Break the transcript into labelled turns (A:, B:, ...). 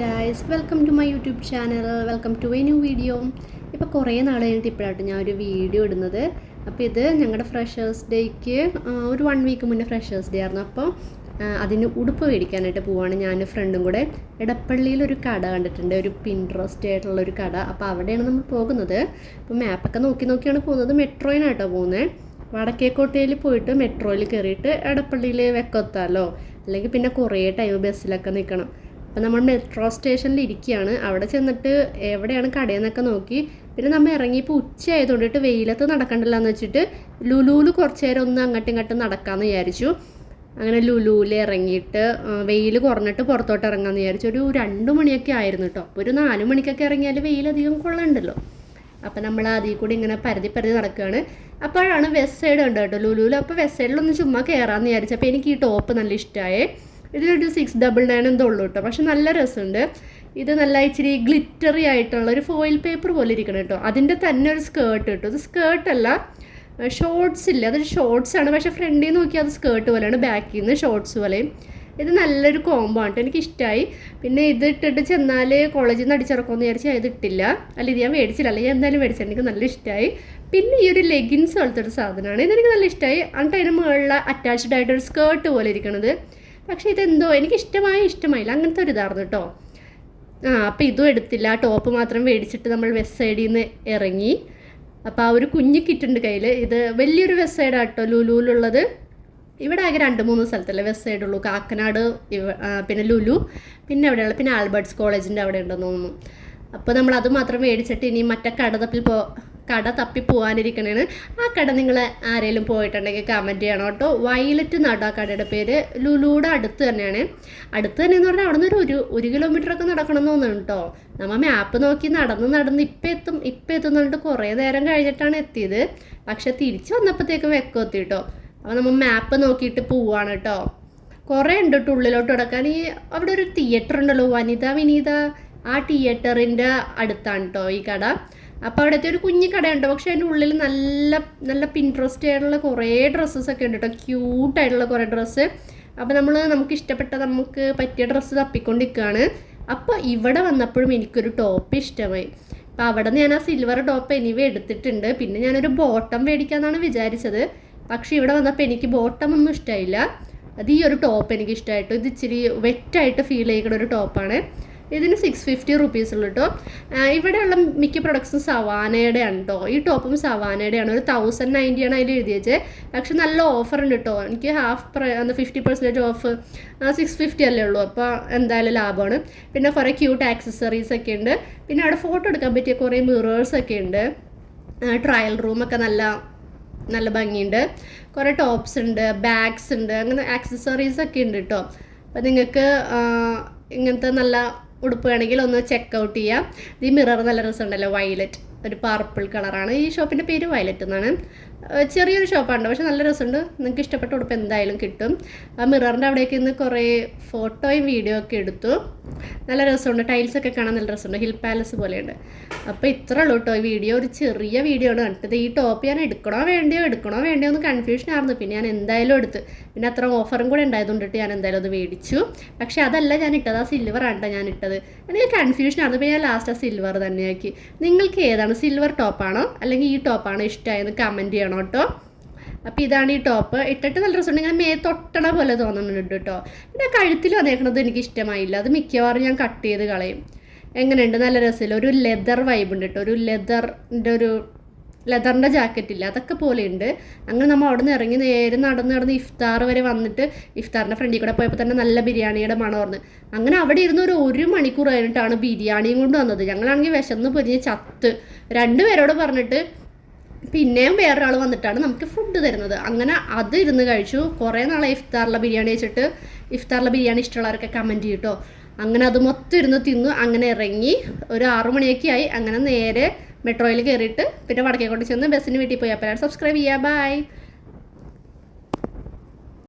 A: Guys, welcome to my YouTube channel. Welcome to a new video. ഇപ്പോൾ കുറേ നാൾ കഴിഞ്ഞിട്ട് ഇപ്പോഴായിട്ട് ഞാൻ ഒരു വീഡിയോ ഇടുന്നത്. അപ്പോൾ ഇത് ഞങ്ങളുടെ ഫ്രഷേഴ്സ് ഡേക്ക് ഒരു 1 വീക്ക് മുന്നേ ഫ്രഷേഴ്സ് ഡേ ആയിരുന്നു. അപ്പോൾ അതിന് ഉടുപ്പ് മേടിക്കാനായിട്ട് പോവാണ് ഞാൻ ഫ്രണ്ടും കൂടെ. എടപ്പള്ളിയിൽ ഒരു കട കണ്ടിട്ടുണ്ട്, ഒരു പിൻട്രസ്റ്റ് ആയിട്ടുള്ളൊരു കട. അപ്പോൾ അവിടെയാണ് നമ്മൾ പോകുന്നത്. അപ്പോൾ മാപ്പൊക്കെ നോക്കിയാണ് പോകുന്നത്. മെട്രോയിനായിട്ടോ പോകുന്നത്. വടക്കേക്കോട്ടയിൽ പോയിട്ട് മെട്രോയിൽ കയറിയിട്ട് എടപ്പള്ളിയിൽ വെക്കെത്താമല്ലോ, അല്ലെങ്കിൽ പിന്നെ കുറേ ടൈം ബസ്സിലൊക്കെ നിൽക്കണം. അപ്പോൾ നമ്മൾ മെട്രോ സ്റ്റേഷനിൽ ഇരിക്കുകയാണ്. അവിടെ ചെന്നിട്ട് എവിടെയാണ് കടയെന്നൊക്കെ നോക്കി. പിന്നെ നമ്മൾ ഇറങ്ങിയപ്പോൾ ഉച്ചയായതുകൊണ്ടിട്ട് വെയിലത്ത് നടക്കണ്ടല്ലോ എന്ന് വെച്ചിട്ട് ലുലുവിൽ കുറച്ച് നേരം ഒന്ന് അങ്ങോട്ടും ഇങ്ങോട്ടും നടക്കാമെന്ന് വിചാരിച്ചു. അങ്ങനെ ലുലുവിൽ ഇറങ്ങിയിട്ട് വെയിൽ കുറഞ്ഞിട്ട് പുറത്തോട്ട് ഇറങ്ങാമെന്ന് വിചാരിച്ചു. ഒരു 2 മണിയൊക്കെ ആയിരുന്നു കേട്ടോ. അപ്പോൾ ഒരു 4 മണിക്കൊക്കെ ഇറങ്ങിയാൽ വെയിലധികം കൊള്ളണ്ടല്ലോ. അപ്പോൾ നമ്മൾ അതിൽ കൂടി ഇങ്ങനെ പരതി നടക്കുകയാണ്. അപ്പോഴാണ് വെസ്റ്റ് സൈഡ് ഉണ്ട് കേട്ടോ ലുലുവിൽ. അപ്പോൾ വെസ്റ്റ് സൈഡിലൊന്ന് ചുമ്മാ കയറാമെന്ന് വിചാരിച്ചു. അപ്പോൾ എനിക്ക് ഈ ടോപ്പ് നല്ല ഇഷ്ടമായേ. ഇതിലൊരു 699 എന്തോ ഉള്ളൂ കേട്ടോ, പക്ഷെ നല്ല രസമുണ്ട്. ഇത് നല്ല ഇച്ചിരി ഗ്ലിറ്ററി ആയിട്ടുള്ള ഒരു ഫോയിൽ പേപ്പർ പോലെ ഇരിക്കണം കേട്ടോ. അതിൻ്റെ തന്നെ ഒരു സ്കേർട്ട് കിട്ടും. ഇത് സ്കേർട്ടല്ല, ഷോർട്സ് ഇല്ല, അതൊരു ഷോർട്സാണ്. പക്ഷേ ഫ്രണ്ടിൽ നിന്ന് നോക്കിയാൽ അത് സ്കേർട്ട് പോലെയാണ്, ബാക്കിൽ നിന്ന് ഷോർട്സ് പോലെയും. ഇത് നല്ലൊരു കോംബോ ആണ്, എനിക്കിഷ്ടമായി. പിന്നെ ഇത് ഇട്ടിട്ട് ചെന്നാൽ കോളേജിൽ നിന്ന് അടിച്ചിറക്കുമെന്ന് വിചാരിച്ചാൽ ഇത് ഇട്ടില്ല. അല്ല, ഇത് ഞാൻ മേടിച്ചില്ല, അല്ലെങ്കിൽ എന്തായാലും മേടിച്ചില്ല. എനിക്ക് നല്ല ഇഷ്ടമായി. പിന്നെ ഈ ഒരു ലെഗിൻസ് പോലത്തെ ഒരു സാധനമാണ്, ഇതെനിക്ക് നല്ല ഇഷ്ടമായി. എന്നിട്ട് അതിന് മുകളിൽ അറ്റാച്ച്ഡ് ആയിട്ടൊരു സ്കേർട്ട് പോലെ ഇരിക്കണത്. പക്ഷേ ഇതെന്തോ എനിക്ക് ഇഷ്ടമായില്ല, അങ്ങനത്തെ ഒരു ഇതായിരുന്നു കേട്ടോ. അപ്പോൾ ഇതും എടുത്തില്ല, ടോപ്പ് മാത്രം മേടിച്ചിട്ട് നമ്മൾ വെസ്റ്റ് സൈഡിൽ നിന്ന് ഇറങ്ങി. അപ്പോൾ ആ ഒരു കുഞ്ഞ് കിറ്റുണ്ട് കയ്യിൽ. ഇത് വലിയൊരു വെസ്റ്റ് സൈഡാണ് കേട്ടോ ലുലുവിലുള്ളത്. ഇവിടെ ആകെ 2-3 സ്ഥലത്തല്ലേ വെസ്റ്റ് സൈഡുള്ളൂ. കാക്കനാട്, പിന്നെ ലുലു, പിന്നെ എവിടെയുള്ള പിന്നെ ആൽബർട്ട്സ് കോളേജിൻ്റെ അവിടെ ഉണ്ടെന്ന് തോന്നുന്നു. അപ്പോൾ നമ്മൾ അത് മാത്രം മേടിച്ചിട്ട് ഇനി മറ്റേ കട തപ്പി പോകാനിരിക്കണേണ്. ആ കട നിങ്ങൾ ആരെങ്കിലും പോയിട്ടുണ്ടെങ്കിൽ കമൻറ്റ് ചെയ്യണം കേട്ടോ. വയലറ്റ് എന്നാട്ടോ ആ കടയുടെ പേര്. ലുലുയുടെ അടുത്ത് തന്നെയാണ്. അടുത്ത് തന്നെയെന്ന് പറഞ്ഞാൽ അവിടെ നിന്ന് ഒരു കിലോമീറ്ററൊക്കെ നടക്കണം എന്ന് തോന്നുന്നു കേട്ടോ. നമ്മൾ മാപ്പ് നോക്കി നടന്ന് ഇപ്പം എത്തും പറഞ്ഞിട്ട് കുറേ നേരം കഴിഞ്ഞിട്ടാണ് എത്തിയത്. പക്ഷെ തിരിച്ച് വന്നപ്പോഴത്തേക്ക് വെക്കെത്തി കേട്ടോ. അപ്പോൾ നമ്മൾ മാപ്പ് നോക്കിയിട്ട് പോവാണ് കേട്ടോ. കുറേ ഉണ്ട് കേട്ടോ ഉള്ളിലോട്ട് കിടക്കാൻ. ഈ അവിടെ ഒരു തിയേറ്റർ ഉണ്ടല്ലോ, വിനീത, ആ തിയേറ്ററിൻ്റെ അടുത്താണ് കേട്ടോ ഈ കട. അപ്പോൾ അവിടുത്തെ ഒരു കുഞ്ഞു കടയുണ്ട്, പക്ഷേ അതിൻ്റെ ഉള്ളിൽ നല്ല പിൻട്രസ്റ്റ് ആയിട്ടുള്ള കുറേ ഡ്രസ്സസൊക്കെ ഉണ്ട് കേട്ടോ. ക്യൂട്ടായിട്ടുള്ള കുറേ ഡ്രസ്സ്. അപ്പോൾ നമുക്ക് ഇഷ്ടപ്പെട്ട നമുക്ക് പറ്റിയ ഡ്രസ്സ് തപ്പിക്കൊണ്ടിരിക്കുകയാണ്. അപ്പോൾ ഇവിടെ വന്നപ്പോഴും എനിക്കൊരു ടോപ്പ് ഇഷ്ടമായി. അപ്പോൾ അവിടെ നിന്ന് ഞാൻ ആ സിൽവർ ടോപ്പ് എനിവേ എടുത്തിട്ടുണ്ട്. പിന്നെ ഞാനൊരു ബോട്ടം മേടിക്കാമെന്നാണ് വിചാരിച്ചത്. പക്ഷേ ഇവിടെ വന്നപ്പോൾ എനിക്ക് ബോട്ടം ഒന്നും ഇഷ്ടമായില്ല. അത് ഈ ഒരു ടോപ്പ് എനിക്ക് ഇഷ്ടമായിട്ടോ. ഇത് ഇച്ചിരി വെറ്റായിട്ട് ഫീൽ ചെയ്യുന്ന ഒരു ടോപ്പാണ്. ഇതിന് 650 റുപ്പീസ് ഉള്ളൂ കേട്ടോ. ഇവിടെയുള്ള മിക്ക പ്രൊഡക്ട്സും സവാനയുടെ ആണ് കേട്ടോ. ഈ ടോപ്പും സവാനയുടെയാണ്. ഒരു 1090 അതിൽ എഴുതി വെച്ചത്. പക്ഷെ നല്ല ഓഫർ ഉണ്ട് കേട്ടോ. എനിക്ക് 50% ഓഫ് 650 അല്ലേ ഉള്ളൂ. അപ്പോൾ എന്തായാലും ലാഭമാണ്. പിന്നെ കുറേ ക്യൂട്ട് ആക്സസറീസ് ഒക്കെ ഉണ്ട്. പിന്നെ അവിടെ ഫോട്ടോ എടുക്കാൻ പറ്റിയ കുറേ മിറേഴ്സൊക്കെ ഉണ്ട്. ട്രയൽ റൂമൊക്കെ നല്ല ഭംഗിയുണ്ട്. കുറേ ടോപ്സ് ഉണ്ട്, ബാഗ്സ് ഉണ്ട്, അങ്ങനെ ആക്സസറീസൊക്കെ ഉണ്ട് കേട്ടോ. അപ്പോൾ നിങ്ങൾക്ക് ഇങ്ങനത്തെ നല്ല ഉടുപ്പ് വേണമെങ്കിൽ ഒന്ന് ചെക്കൗട്ട് ചെയ്യാം. ഈ മിറർ നല്ല രസമുണ്ടല്ലോ, വയലറ്റ്, ഒരു പർപ്പിൾ കളറാണ്. ഈ ഷോപ്പിൻ്റെ പേര് വയലറ്റ് എന്നാണ്. ചെറിയൊരു ഷോപ്പാണ്, പക്ഷെ നല്ല രസമുണ്ട്. നിങ്ങൾക്ക് ഇഷ്ടപ്പെട്ട ഉടുപ്പ് എന്തായാലും കിട്ടും. ആ മിററിൻ്റെ അവിടേക്ക് ഇന്ന് കുറേ ഫോട്ടോയും വീഡിയോ ഒക്കെ എടുത്തു. നല്ല രസമുണ്ട്. ടൈൽസൊക്കെ കാണാൻ നല്ല രസമുണ്ട്, ഹിൽ പാലസ് പോലെയുണ്ട്. അപ്പോൾ ഇത്ര ഉള്ളൂ കേട്ടോ ഈ വീഡിയോ. ഒരു ചെറിയ വീഡിയോ ആണ് കണ്ടത്. ഈ ടോപ്പ് ഞാൻ എടുക്കണോ വേണ്ടിയോ എന്ന് കൺഫ്യൂഷൻ ആയിരുന്നു. പിന്നെ ഞാൻ എന്തായാലും എടുത്ത്. പിന്നെ അത്ര ഓഫറും കൂടെ ഉണ്ടായതുകൊണ്ടിട്ട് ഞാൻ എന്തായാലും അത് മേടിച്ചു. പക്ഷേ അതല്ല ഞാൻ ഇട്ടത്, ആ സിൽവർ ആണ് ഞാൻ ഇട്ടത്. എനിക്ക് കൺഫ്യൂഷൻ ആയിരുന്നു. അപ്പോൾ ഞാൻ ലാസ്റ്റ് ആ സിൽവർ തന്നെയാക്കി. നിങ്ങൾക്ക് ഏതാണ്, സിൽവർ ടോപ്പാണോ അല്ലെങ്കിൽ ഈ ടോപ്പാണോ ഇഷ്ടമായെന്ന് കമൻറ്റ് ചെയ്യണം കേട്ടോ. അപ്പോൾ ഇതാണ് ഈ ടോപ്പ്. ഇട്ടിട്ട് നല്ല രസമുണ്ട്. ഇങ്ങനെ തൊട്ടണ പോലെ തോന്നുന്നുണ്ട് കേട്ടോ. പിന്നെ കഴുത്തിൽ വന്നേക്കണത് എനിക്ക് ഇഷ്ടമായില്ല. അത് മിക്കവാറും ഞാൻ കട്ട് ചെയ്ത് കളയും. എങ്ങനെയുണ്ട്, നല്ല രസമില്ല. ഒരു ലെതർ വൈബ് ഉണ്ട് കേട്ടോ. ഒരു ലെതറിൻ്റെ ജാക്കറ്റ് ഇല്ല, അതൊക്കെ പോലെയുണ്ട്. അങ്ങനെ നമ്മൾ അവിടെ നിന്ന് ഇറങ്ങി നേരെ നടന്ന് ഇഫ്താർ വരെ വന്നിട്ട് ഇഫ്താറിൻ്റെ ഫ്രണ്ടിൽ കൂടെ പോയപ്പോൾ തന്നെ നല്ല ബിരിയാണിയുടെ മണമായിരുന്നു. അങ്ങനെ അവിടെ ഇരുന്ന് ഒരു മണിക്കൂർ കഴിഞ്ഞിട്ടാണ് ബിരിയാണിയും കൊണ്ട് വന്നത്. ഞങ്ങളാണെങ്കിൽ വിശന്ന് പൊരിഞ്ഞ് ചത്ത്. 2 പേരോട് പറഞ്ഞിട്ട് പിന്നെയും വേറൊരാൾ വന്നിട്ടാണ് നമുക്ക് ഫുഡ് തരുന്നത്. അങ്ങനെ അത് ഇരുന്ന് കഴിച്ചു. കുറേ നാളെ ഇഫ്താറിലെ ബിരിയാണി വെച്ചിട്ട്. ഇഫ്താറിലെ ബിരിയാണി ഇഷ്ടമുള്ളവരൊക്കെ കമൻറ്റ് ചെയ്യും കേട്ടോ. അങ്ങനെ അത് മൊത്തം ഇരുന്ന് തിന്നു. അങ്ങനെ ഇറങ്ങി ഒരു 6 മണിയൊക്കെ ആയി. അങ്ങനെ നേരെ മെട്രോയിൽ കയറിയിട്ട് പിന്നെ വടക്കേക്കോട്ട് ചെന്ന് ബസ്സിന് വീട്ടിൽ പോയി. അപ്പോൾ സബ്സ്ക്രൈബ് ചെയ്യുക. ബൈ.